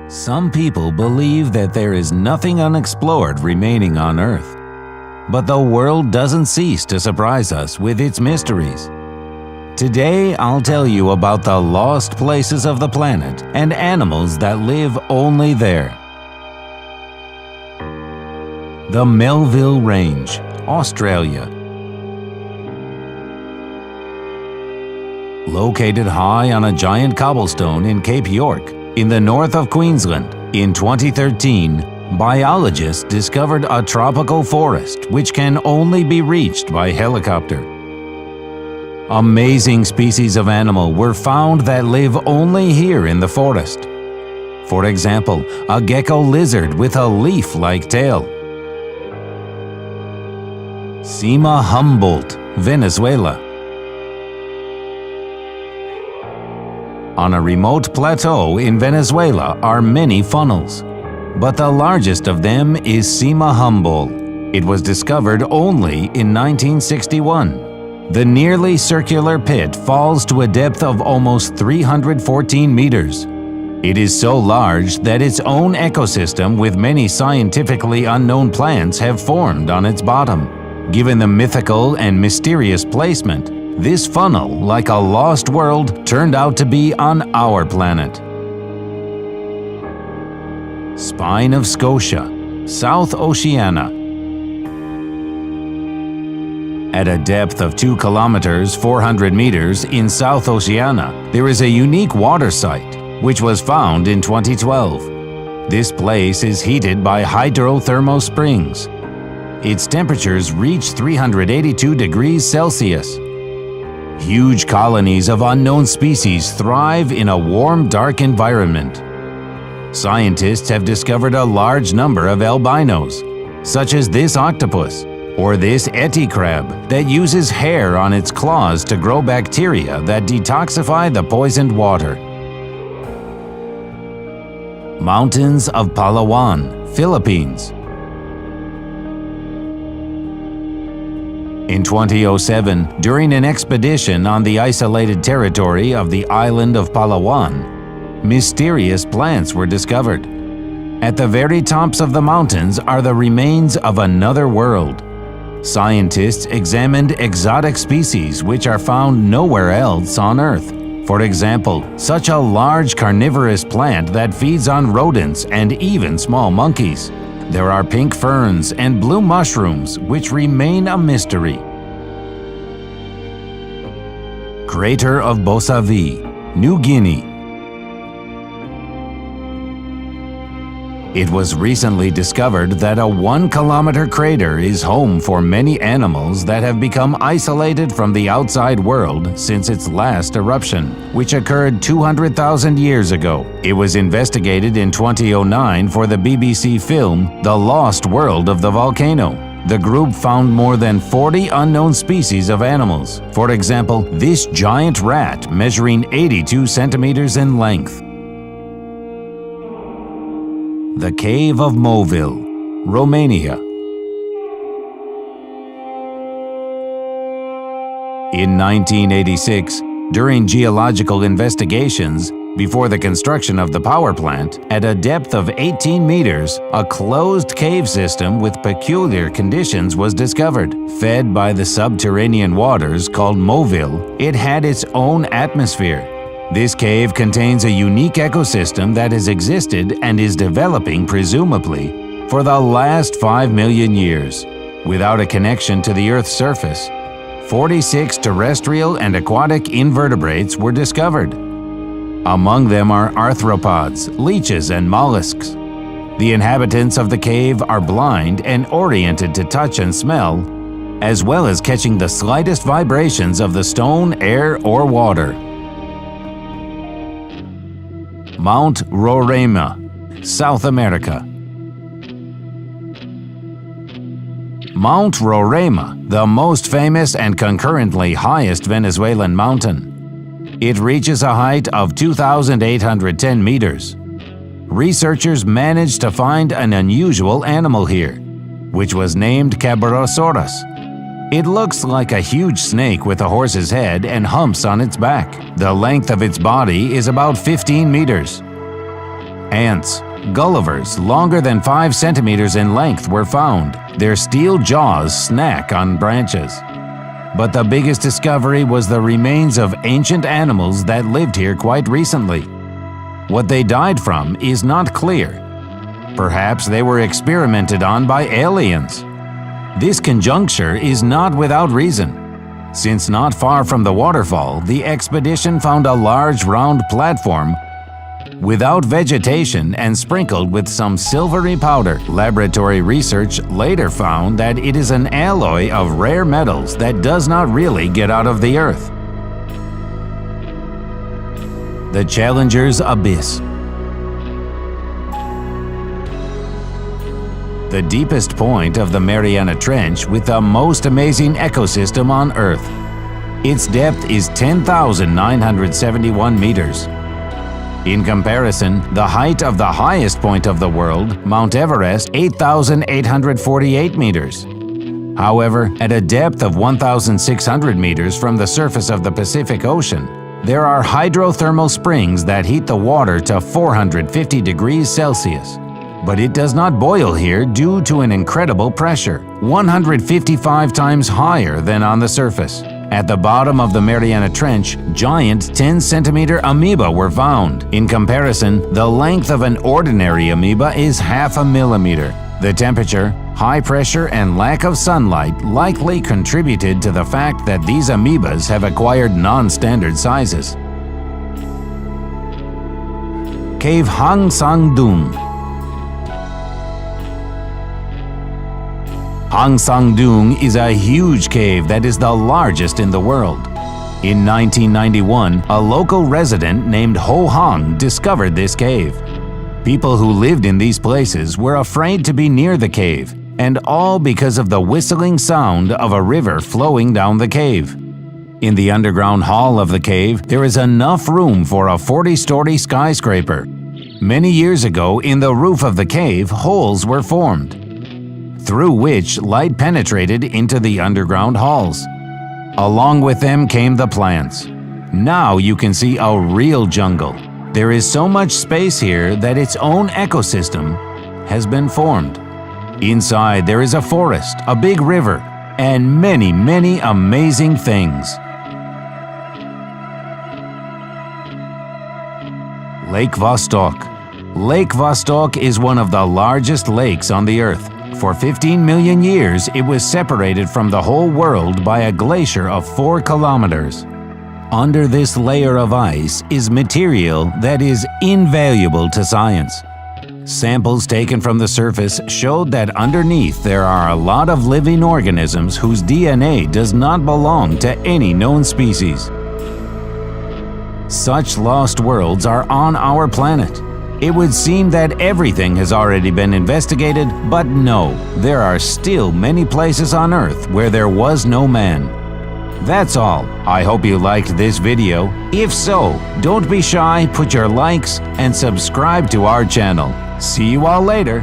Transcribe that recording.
Some people believe that there is nothing unexplored remaining on Earth. But the world doesn't cease to surprise us with its mysteries. Today, I'll tell you about the lost places of the planet and animals that live only there. The Melville Range, Australia. Located high on a giant cobblestone in Cape York, in the north of Queensland, in 2013, biologists discovered a tropical forest which can only be reached by helicopter. Amazing species of animal were found that live only here in the forest. For example, a gecko lizard with a leaf-like tail. Sima Humboldt, Venezuela. On a remote plateau in Venezuela are many funnels, but the largest of them is Sima Humboldt. It was discovered only in 1961. The nearly circular pit falls to a depth of almost 314 meters. It is so large that its own ecosystem with many scientifically unknown plants have formed on its bottom. Given the mythical and mysterious placement, this funnel, like a lost world, turned out to be on our planet. Spine of Scotia, South Oceania. At a depth of 2 kilometers 400 meters in South Oceania, there is a unique water site, which was found in 2012. This place is heated by hydrothermal springs. Its temperatures reach 382 degrees Celsius. Huge colonies of unknown species thrive in a warm, dark environment. Scientists have discovered a large number of albinos, such as this octopus or this eti crab that uses hair on its claws to grow bacteria that detoxify the poisoned water. Mountains of Palawan, Philippines. In 2007, during an expedition on the isolated territory of the island of Palawan, mysterious plants were discovered. At the very tops of the mountains are the remains of another world. Scientists examined exotic species which are found nowhere else on Earth. For example, such a large carnivorous plant that feeds on rodents and even small monkeys. There are pink ferns and blue mushrooms which remain a mystery. Crater of Bosavi, New Guinea. It was recently discovered that a 1-kilometer crater is home for many animals that have become isolated from the outside world since its last eruption, which occurred 200,000 years ago. It was investigated in 2009 for the BBC film The Lost World of the Volcano. The group found more than 40 unknown species of animals. For example, this giant rat measuring 82 centimeters in length. The Cave of Moville, Romania. In 1986, during geological investigations, before the construction of the power plant, at a depth of 18 meters, a closed cave system with peculiar conditions was discovered. Fed by the subterranean waters called Moville, it had its own atmosphere. This cave contains a unique ecosystem that has existed and is developing, presumably, for the last 5 million years. Without a connection to the Earth's surface, 46 terrestrial and aquatic invertebrates were discovered. Among them are arthropods, leeches, and mollusks. The inhabitants of the cave are blind and oriented to touch and smell, as well as catching the slightest vibrations of the stone, air, or water. Mount Roraima, South America. Mount Roraima, the most famous and concurrently highest Venezuelan mountain. It reaches a height of 2,810 meters. Researchers managed to find an unusual animal here, which was named Cabrosaurus. It looks like a huge snake with a horse's head and humps on its back. The length of its body is about 15 meters. Ants, Gullivers longer than 5 centimeters in length were found. Their steel jaws snack on branches. But the biggest discovery was the remains of ancient animals that lived here quite recently. What they died from is not clear. Perhaps they were experimented on by aliens. This conjecture is not without reason, since not far from the waterfall, the expedition found a large round platform without vegetation and sprinkled with some silvery powder. Laboratory research later found that it is an alloy of rare metals that does not really get out of the earth. The Challenger's Abyss. The deepest point of the Mariana Trench with the most amazing ecosystem on Earth. Its depth is 10,971 meters. In comparison, the height of the highest point of the world, Mount Everest, 8,848 meters. However, at a depth of 1,600 meters from the surface of the Pacific Ocean, there are hydrothermal springs that heat the water to 450 degrees Celsius. But it does not boil here due to an incredible pressure, 155 times higher than on the surface. At the bottom of the Mariana Trench, giant 10-centimeter amoeba were found. In comparison, the length of an ordinary amoeba is half a millimeter. The temperature, high pressure, and lack of sunlight likely contributed to the fact that these amoebas have acquired non-standard sizes. Cave Hang Sang Dung. Hang Sang Dung is a huge cave that is the largest in the world. In 1991, a local resident named Ho Hang discovered this cave. People who lived in these places were afraid to be near the cave, and all because of the whistling sound of a river flowing down the cave. In the underground hall of the cave, there is enough room for a 40-story skyscraper. Many years ago, in the roof of the cave, holes were formed, through which light penetrated into the underground halls. Along with them came the plants. Now you can see a real jungle. There is so much space here that its own ecosystem has been formed. Inside there is a forest, a big river, and many, many amazing things. Lake Vostok. Lake Vostok is one of the largest lakes on the Earth. For 15 million years, it was separated from the whole world by a glacier of 4 kilometers. Under this layer of ice is material that is invaluable to science. Samples taken from the surface showed that underneath there are a lot of living organisms whose DNA does not belong to any known species. Such lost worlds are on our planet. It would seem that everything has already been investigated, but no, there are still many places on Earth where there was no man. That's all. I hope you liked this video. If so, don't be shy, put your likes and subscribe to our channel. See you all later.